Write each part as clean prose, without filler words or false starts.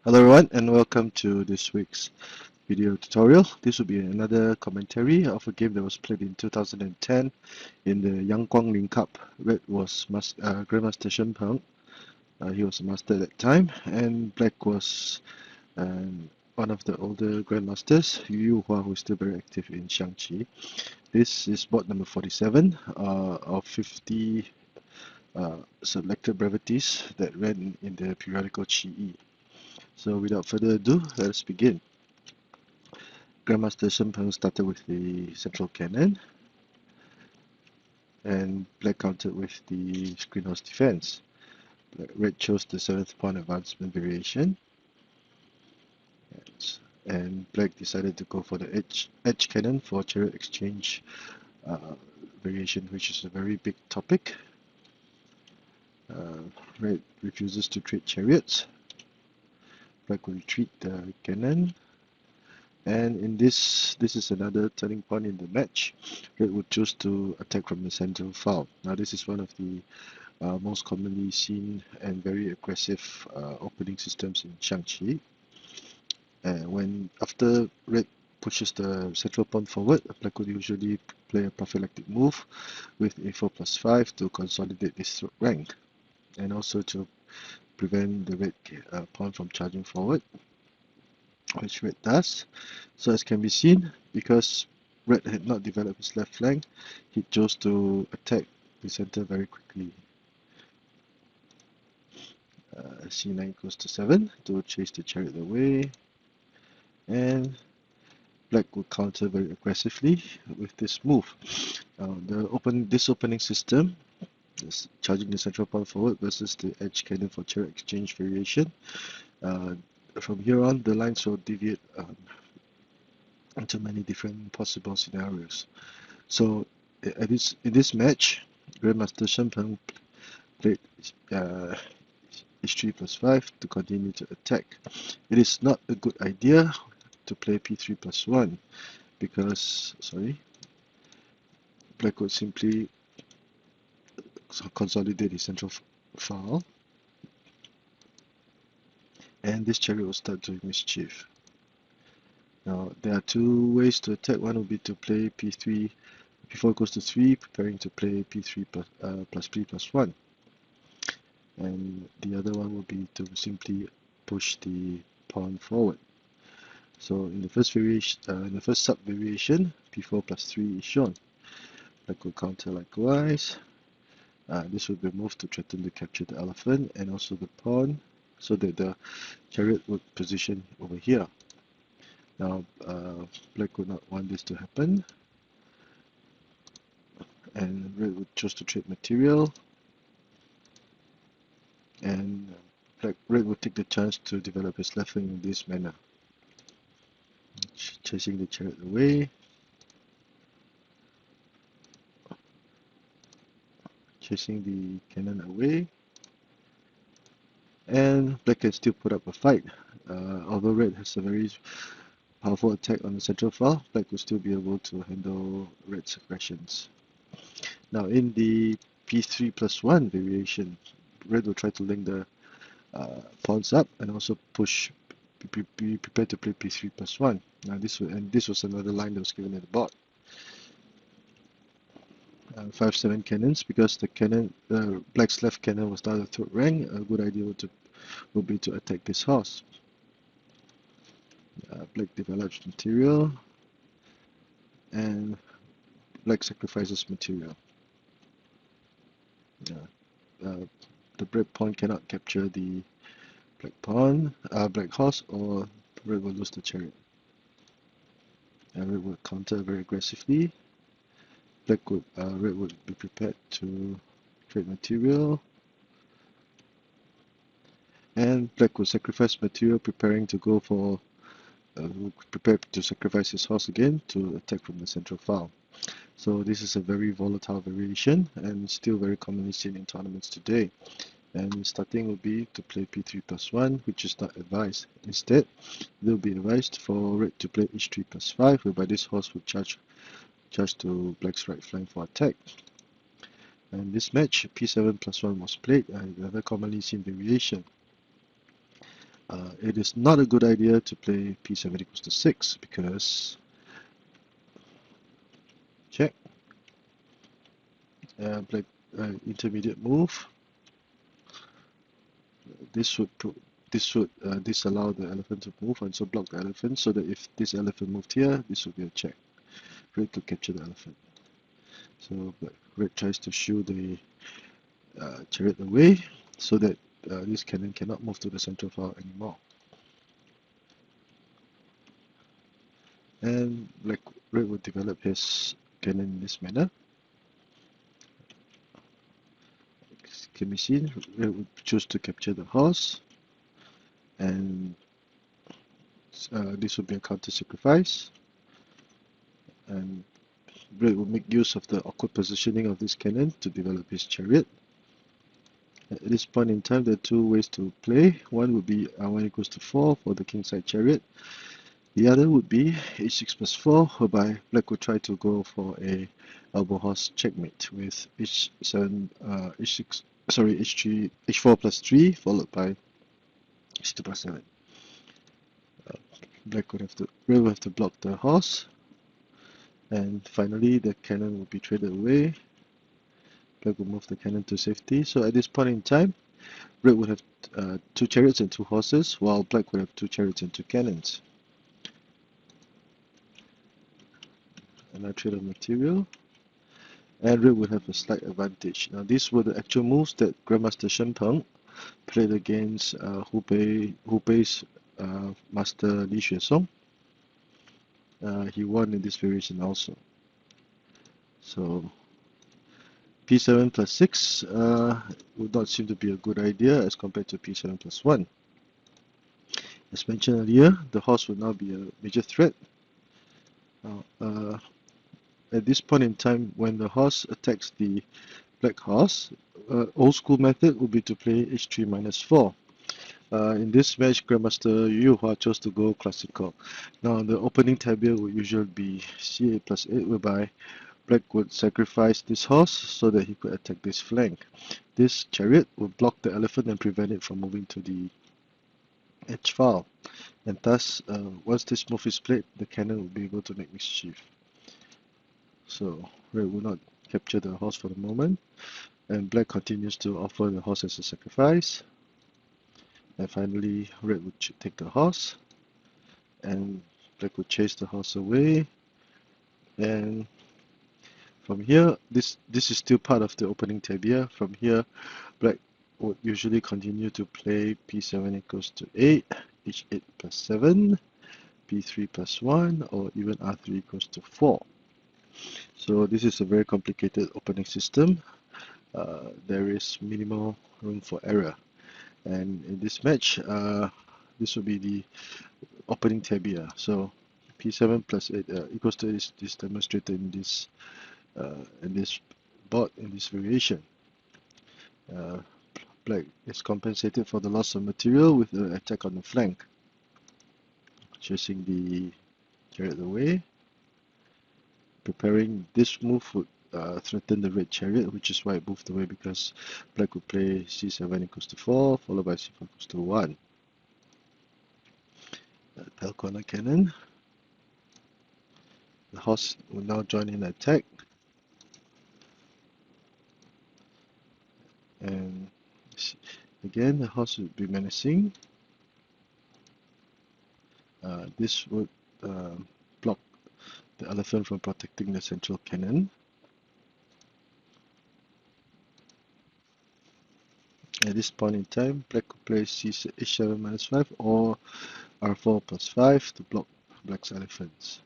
Hello everyone and welcome to this week's video tutorial. This will be another commentary of a game that was played in 2010 in the Yang Cup. Red was Grandmaster Shen Peng. He was a master at that time, and Black was one of the older Grandmasters, Yu Youhua, who is still very active in Xiangqi. This is board number 47 of 50 selected brevities that ran in the periodical Qiyi. So without further ado, let us begin. Grandmaster Shen Peng started with the central cannon, and Black countered with the screen horse defense. Red chose the 7th pawn advancement variation, and Black decided to go for the edge cannon for Chariot exchange variation, which is a very big topic. Red refuses to trade Chariots. Black will retreat the cannon. And in this is another turning point in the match. Red would choose to attack from the central file. Now this is one of the most commonly seen and very aggressive opening systems in Xiangqi. When after Red pushes the central pawn forward, Black would usually play a prophylactic move with a4 plus 5 to consolidate this rank, and also to prevent the red pawn from charging forward, which Red does. So as can be seen, because Red had not developed his left flank, he chose to attack the center very quickly. C9 goes to 7 to chase the chariot away, and Black will counter very aggressively with this move. This opening system is charging the central pawn forward versus the edge cannon for chariot exchange variation. From here on, the lines will deviate into many different possible scenarios. So in this match, Grandmaster Shen Peng played h3 plus 5 to continue to attack. It is not a good idea to play p3 plus 1 because, Black would simply consolidate the central file, and this chariot will start doing mischief. Now there are two ways to attack. One would be to play p3 before it goes to 3, preparing to play p3 plus 3 plus 1. And the other one would be to simply push the pawn forward. So in the first variation, in the first sub variation, p4 plus 3 is shown. Black will counter likewise. This will be moved to threaten to capture the elephant and also the pawn, so that the chariot would position over here. Now Black would not want this to happen, and Red would choose to trade material, and Red would take the chance to develop his left wing in this manner, chasing the chariot away, chasing the cannon away, and Black can still put up a fight. Although Red has a very powerful attack on the central file, Black will still be able to handle Red's aggressions. Now in the p3 plus 1 variation, Red will try to link the pawns up and also be prepared to play p3 plus 1. Now this was another line that was given at the board. 5-7 cannons, because the cannon, Black's left cannon was down the third rank. A good idea would be to attack this horse. Black develops material, and Black sacrifices material. The red pawn cannot capture the black horse, or Red will lose the chariot. And Red will counter very aggressively. Red would be prepared to trade material, and Black will sacrifice material, preparing to go for prepare to sacrifice his horse again to attack from the central file. So this is a very volatile variation and still very commonly seen in tournaments today. And starting will be to play p3 plus 1, which is not advised. Instead, it will be advised for Red to play h3 plus 5, whereby this horse will charge to Black's right flank for attack. And this match, p7 plus 1 was played, another commonly seen variation. It is not a good idea to play p7 equals to 6 because check, black intermediate move. This would disallow the elephant to move and so block the elephant, so that if this elephant moved here, this would be a check. Red could capture the elephant. So red tries to shoo the chariot away so that this cannon cannot move to the central file anymore. And red would develop his cannon in this manner. Can be seen, red would choose to capture the horse, and this would be a counter sacrifice. And red will make use of the awkward positioning of this cannon to develop his chariot. At this point in time, there are two ways to play. One would be r1 equals to 4 for the kingside chariot. The other would be h6 plus 4, whereby black would try to go for a elbow horse checkmate with h7, h3, h4 plus 3, followed by h2 plus 7. Red would have to block the horse, and finally the cannon will be traded away. Black will move the cannon to safety. So at this point in time, red would have 2 chariots and 2 horses, while black would have 2 chariots and 2 cannons. And I trade of material, and red would have a slight advantage. Now these were the actual moves that Grandmaster Shen Peng played against Hebei's master Li Xuesong. He won in this variation also. So p7 plus 6 would not seem to be a good idea as compared to p7 plus 1. As mentioned earlier, the horse would now be a major threat. At this point in time, when the horse attacks the black horse, old school method would be to play h3 minus 4. In this match, Grandmaster Yu Youhua chose to go classical. Now, the opening tabia would usually be c8 plus 8, whereby black would sacrifice this horse so that he could attack this flank. This chariot would block the elephant and prevent it from moving to the edge file. And thus, once this move is played, the cannon will be able to make mischief. So red will not capture the horse for the moment, and black continues to offer the horse as a sacrifice. And finally, red would take the horse, and black would chase the horse away. And from here, this is still part of the opening tabia. From here, black would usually continue to play p7 equals to 8, h8 plus 7, p3 plus 1, or even r3 equals to 4. So this is a very complicated opening system. There is minimal room for error. And in this match, this will be the opening tabia. So p7 plus 8 equals to 8 is demonstrated in this board, in this variation. Black is compensated for the loss of material with the attack on the flank, chasing the chariot away. Preparing this move would threaten the red chariot, which is why it moved away, because black would play c7 equals to 4, followed by c4 equals to 1. Tail corner cannon. The horse will now join in the attack. And again, the horse would be menacing. This would block the elephant from protecting the central cannon. At this point in time, black could play h7 minus 5 or r4 plus 5 to block black's elephants.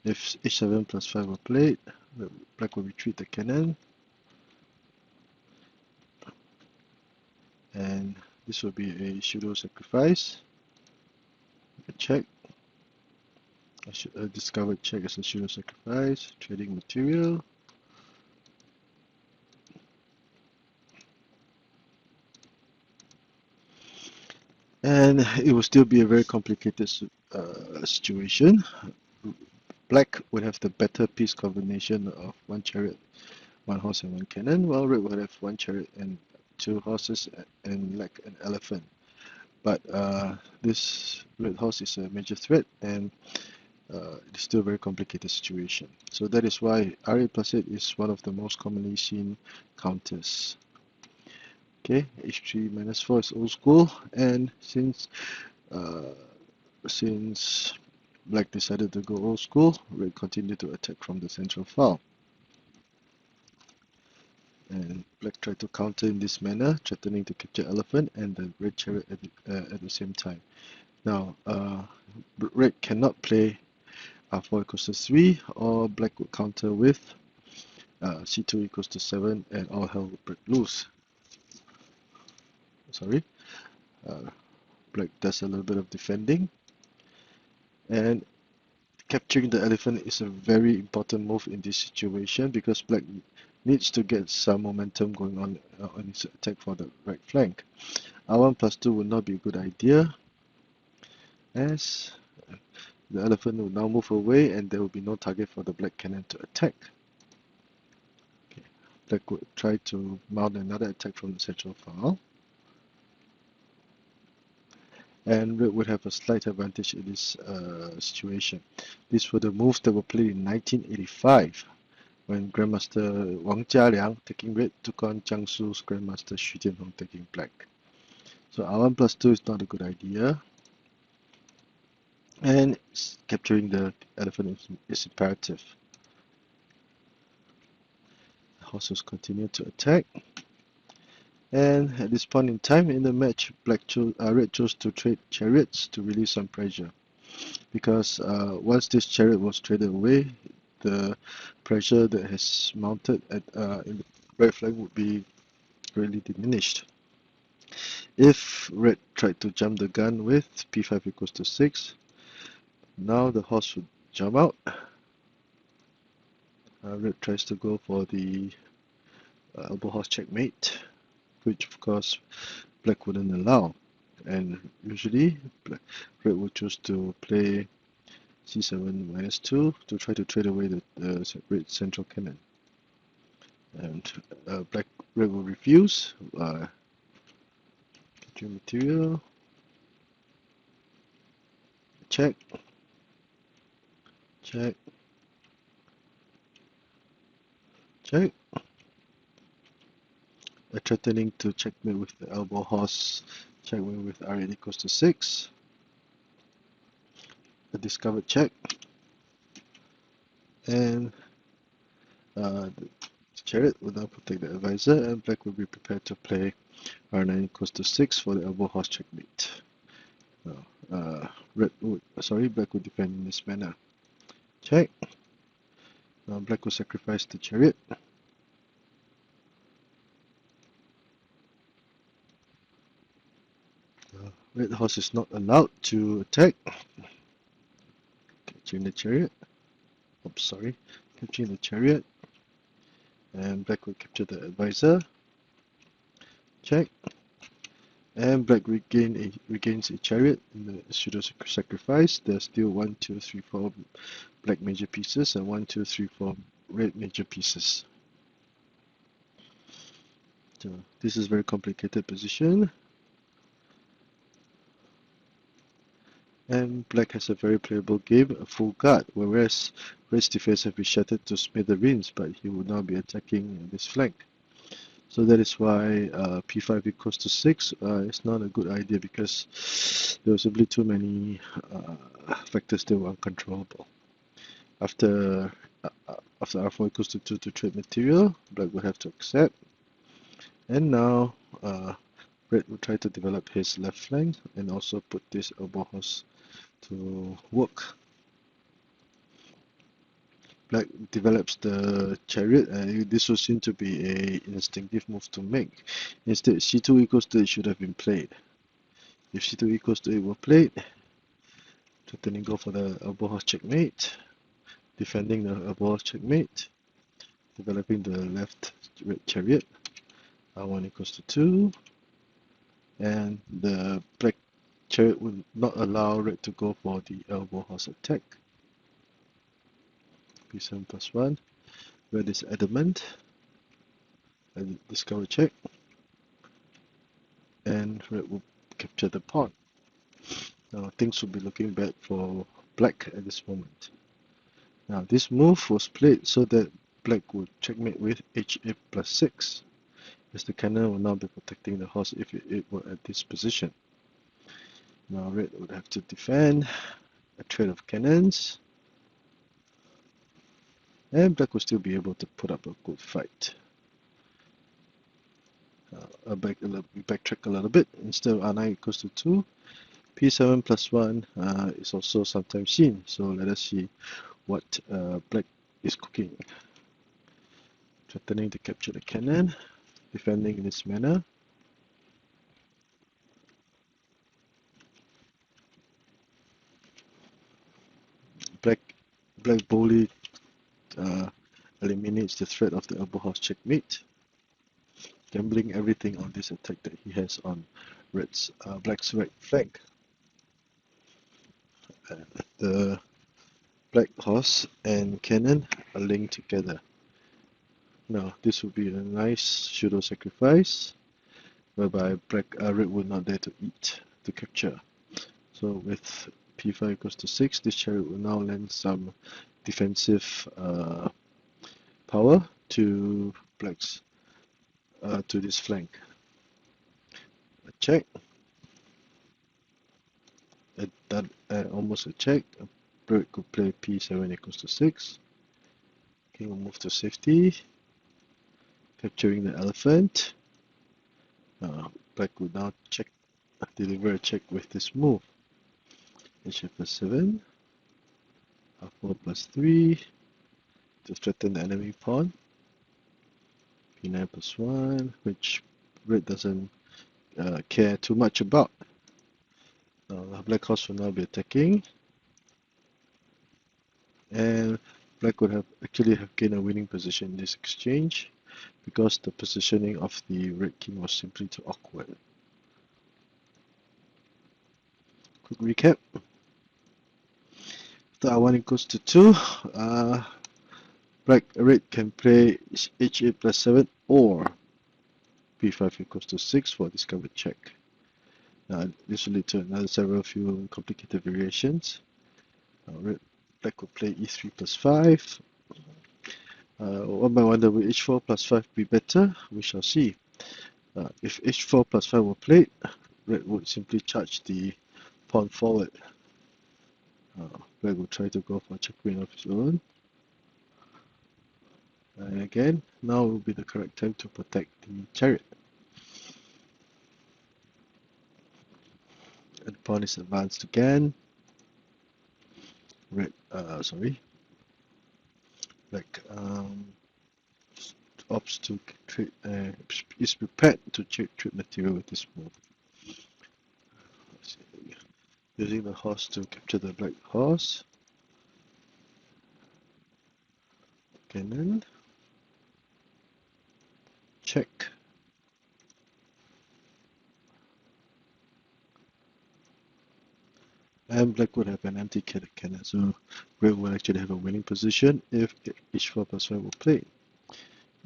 If h7 plus 5 were played, black will retreat the cannon. And this will be a pseudo sacrifice. A check. A discovered check as a pseudo sacrifice, trading material. And it will still be a very complicated situation. Black would have the better piece combination of 1 chariot, 1 horse and 1 cannon, while red would have 1 chariot and 2 horses and like an elephant. but this red horse is a major threat, and it's still a very complicated situation. So that is why r8 plus 8 is one of the most commonly seen counters. Okay, h3 minus 4 is old school, and since black decided to go old school, red continued to attack from the central file. And black tried to counter in this manner, threatening to capture elephant and the red chariot at the same time. Now, red cannot play r4 equals to 3, or black would counter with c2 equals to 7, and all hell would break loose. Sorry. Black does a little bit of defending, and capturing the elephant is a very important move in this situation because black needs to get some momentum going on his attack for the right flank. r1 plus 2 would not be a good idea, as the elephant will now move away and there will be no target for the black cannon to attack. Okay. Black would try to mount another attack from the central file, and red would have a slight advantage in this situation. These were the moves that were played in 1985 when Grandmaster Wang Jialiang, taking red, took on Jiangsu's Grandmaster Xu Jianhong, taking black. So r1 plus 2 is not a good idea, and capturing the elephant is imperative. The horses continue to attack, and at this point in time in the match, red chose to trade chariots to release some pressure, because once this chariot was traded away, the pressure that has mounted at in the right flank would be greatly diminished. If red tried to jump the gun with p5 equals to 6, now the horse would jump out. Red tries to go for the elbow horse checkmate, which of course black wouldn't allow, and usually red would choose to play c7 minus 2 to try to trade away the red central cannon, and red will refuse. Capture material, check, check, check. Threatening to checkmate with the elbow horse, checkmate with r8 equals to 6. A discovered check, and the chariot will now protect the advisor, and black will be prepared to play r9 equals to 6 for the elbow horse checkmate. Black would defend in this manner. Check. Now black will sacrifice the chariot. Red horse is not allowed to attack. Capturing the chariot. Capturing the chariot. And black will capture the advisor. Check. And black regains a chariot in the pseudo sacrifice. There's still 1, 2, 3, 4 black major pieces and 1, 2, 3, 4 red major pieces. So this is a very complicated position. And black has a very playable game, a full guard, whereas red's defense have been shattered to smithereens, but he will now be attacking this flank. So that is why p5 equals to 6 is not a good idea, because there were simply too many factors that were uncontrollable. After r4 equals to 2 to trade material, black will have to accept. And now red will try to develop his left flank and also put this elbow horse to work. Black develops the chariot, and this was seen to be an instinctive move to make. Instead, c2 equals to 8 should have been played. If c2 equals to 8 were played, threatening go for the elbow horse checkmate, defending the elbow horse checkmate, developing the left red chariot, r1 equals to 2, and the black chariot will not allow red to go for the elbow horse attack. p7 plus 1, red is adamant, and discover check, and red will capture the pawn. Now things will be looking bad for black at this moment. Now this move was played so that black would checkmate with h8 plus 6, as the cannon will now be protecting the horse if it were at this position. Now red would have to defend a threat of cannons, and black will still be able to put up a good fight. Backtrack a little bit. Instead of r9 equals to 2, p7 plus 1 is also sometimes seen. So let us see what black is cooking. Threatening to capture the cannon, defending in this manner. Black boldly eliminates the threat of the elbow horse checkmate, gambling everything on this attack that he has on black's right flank. The black horse and cannon are linked together. Now this would be a nice pseudo sacrifice, whereby red would not dare to eat to capture. So with p5 equals to 6, this chariot will now lend some defensive power to black's to this flank. A check. Almost a check. Black could play p7 equals to 6. King will move to safety, capturing the elephant. Black would now deliver a check with this move. h8 plus 7, f4 plus 3 to threaten the enemy pawn. p9 plus 1, which red doesn't care too much about. Black horse will now be attacking, and black would actually have gained a winning position in this exchange because the positioning of the red king was simply too awkward. Quick recap. After r1 equals to 2, red can play h8 plus 7 or p5 equals to 6 for a discovered check. This will lead to several few complicated variations. Black will play e3 plus 5. One might wonder, will h4 plus 5 be better? We shall see. If h4 plus 5 were played, red would simply charge the pawn forward. Black will try to go for a checkmate of his own. And again, now will be the correct time to protect the chariot. And the pawn is advanced again. Black opts to trade, is prepared to trade material with this move. Using the horse to capture the black horse. Cannon. Check. And black would have an empty cannon, so red would actually have a winning position if h4 plus 5 were played.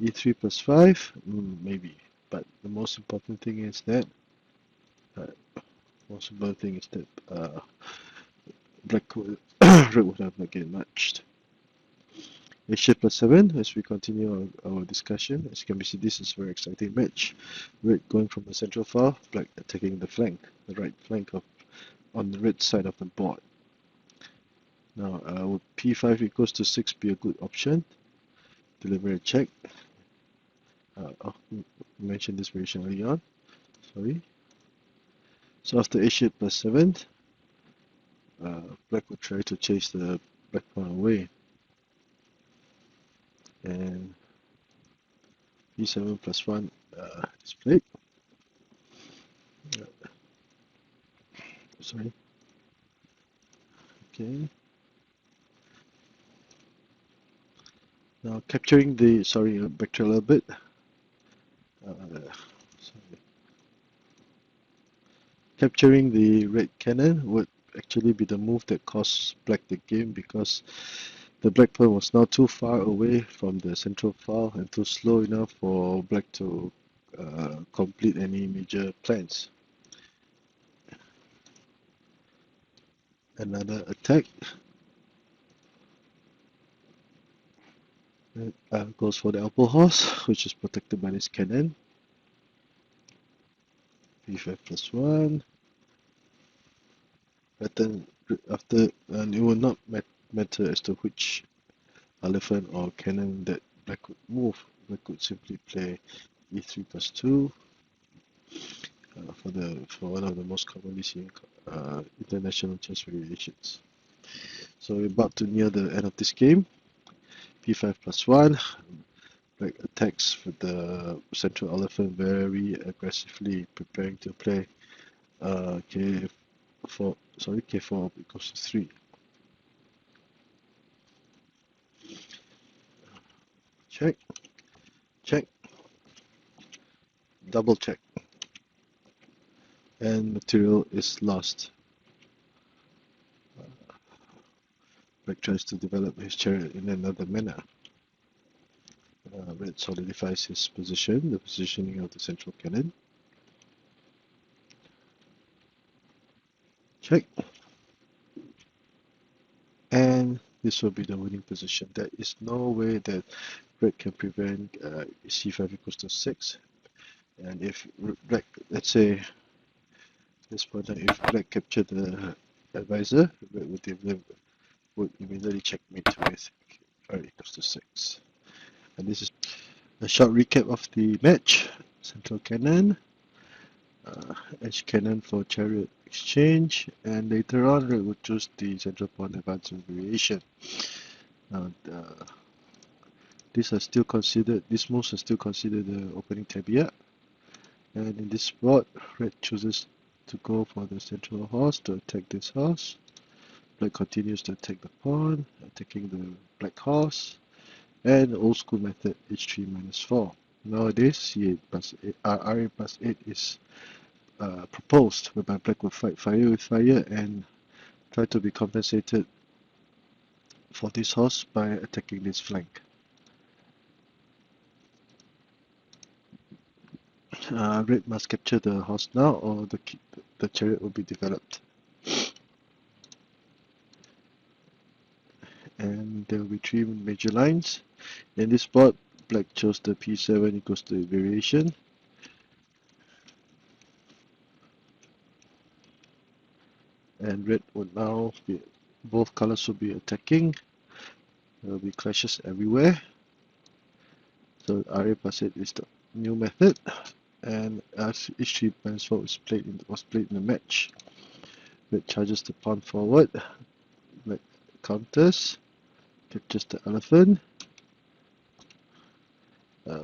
e3 plus 5, maybe, but the most important thing is that black would red would have not gained much. h8 plus 7, as we continue our discussion, as you can see, this is a very exciting match. Red going from the central file, black attacking the flank, the right flank on the red side of the board. Now, would p5 equals to 6 be a good option? Deliver a check. I mentioned this variation early on. Sorry. So after h8 plus 7, black would try to chase the black pawn away. And b7 plus 1 is played. Sorry. Okay. Now capturing the, backtrack a little bit. Capturing the red cannon would actually be the move that costs black the game, because the black pawn was now too far away from the central file and too slow enough for black to complete any major plans. Another attack. Goes for the elbow horse, which is protected by this cannon. b5+1. Pattern after, and it will not matter as to which elephant or cannon that black could move. Black could simply play e3+2 for one of the most commonly seen international chess variations. So we're about to near the end of this game. b5+1. Black attacks with the central elephant very aggressively, preparing to play k4. Sorry, k4 equals to 3. Check, check, double check, and material is lost. Black tries to develop his chariot in another manner. Red solidifies his position, the positioning of the central cannon. Check. And this will be the winning position. There is no way that Red can prevent c5 equals to 6. And if Black, let's say, this point, if Black captured the advisor, Red would immediately checkmate with r equals to 6. And this is a short recap of the match. Central cannon, edge cannon for chariot exchange, and later on Red would choose the central pawn advancement variation. Now, these moves are still considered the opening tabia. And in this spot, Red chooses to go for the central horse to attack this horse. Black continues to attack the pawn, attacking the black horse, and old school method h3-4. Nowadays, r8+8 is proposed, whereby Black will fight fire with fire and try to be compensated for this horse by attacking this flank. Red must capture the horse now, or the chariot will be developed. And there will be 3 major lines. In this spot, Black chose the p7 equals to variation. And Red would now be, both colors will be attacking. There will be clashes everywhere. So r8+8 is the new method. And as h3-4 was played in the match, Red charges the pawn forward. Black counters, captures the elephant,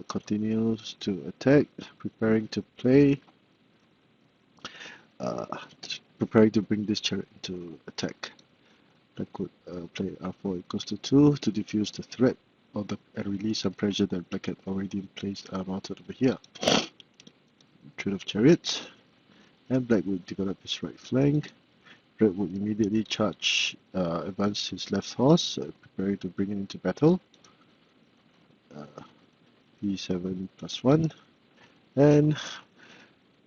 continues to attack, preparing to play, preparing to bring this chariot into attack. Black could play r4 equals to 2 to defuse the threat and release some pressure that Black had already placed mounted over here. Trade of Chariots, and Black would develop his right flank. Red would immediately advance his left horse, preparing to bring it into battle. b7+1, and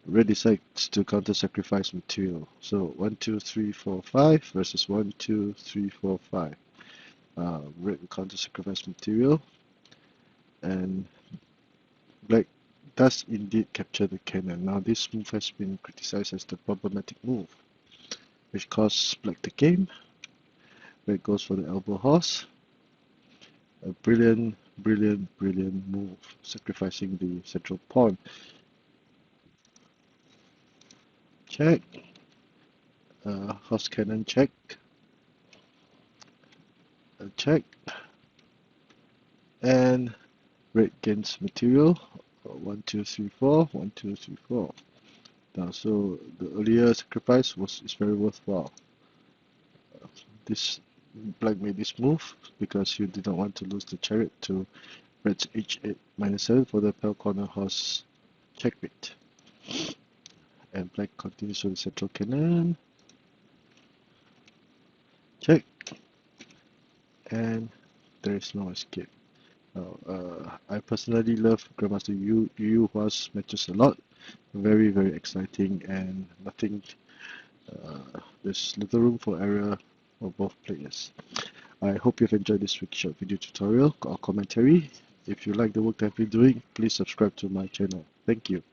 Red decides to counter-sacrifice material. So 1, 2, 3, 4, 5 versus 1, 2, 3, 4, 5. Red will counter-sacrifice material, and Black does indeed capture the cannon. Now this move has been criticized as the problematic move, which costs Black the game. Red goes for the elbow horse. A brilliant move, sacrificing the central pawn. Check. Horse cannon check. Check. And Red gains material. 1, 2, 3, 4. 1, 2, 3, 4. Now, so the earlier sacrifice is very worthwhile. Black made this move because you did not want to lose the chariot to Red's h8-7 for the pale corner horse checkmate. And Black continues with the central cannon. Check. And there is no escape. Now, I personally love Grandmaster Yu Youhua's matches a lot. Very exciting, and nothing there's little room for error for both players. I hope you've enjoyed this week's short video tutorial or commentary. If you like the work that I've been doing, please subscribe to my channel. Thank you.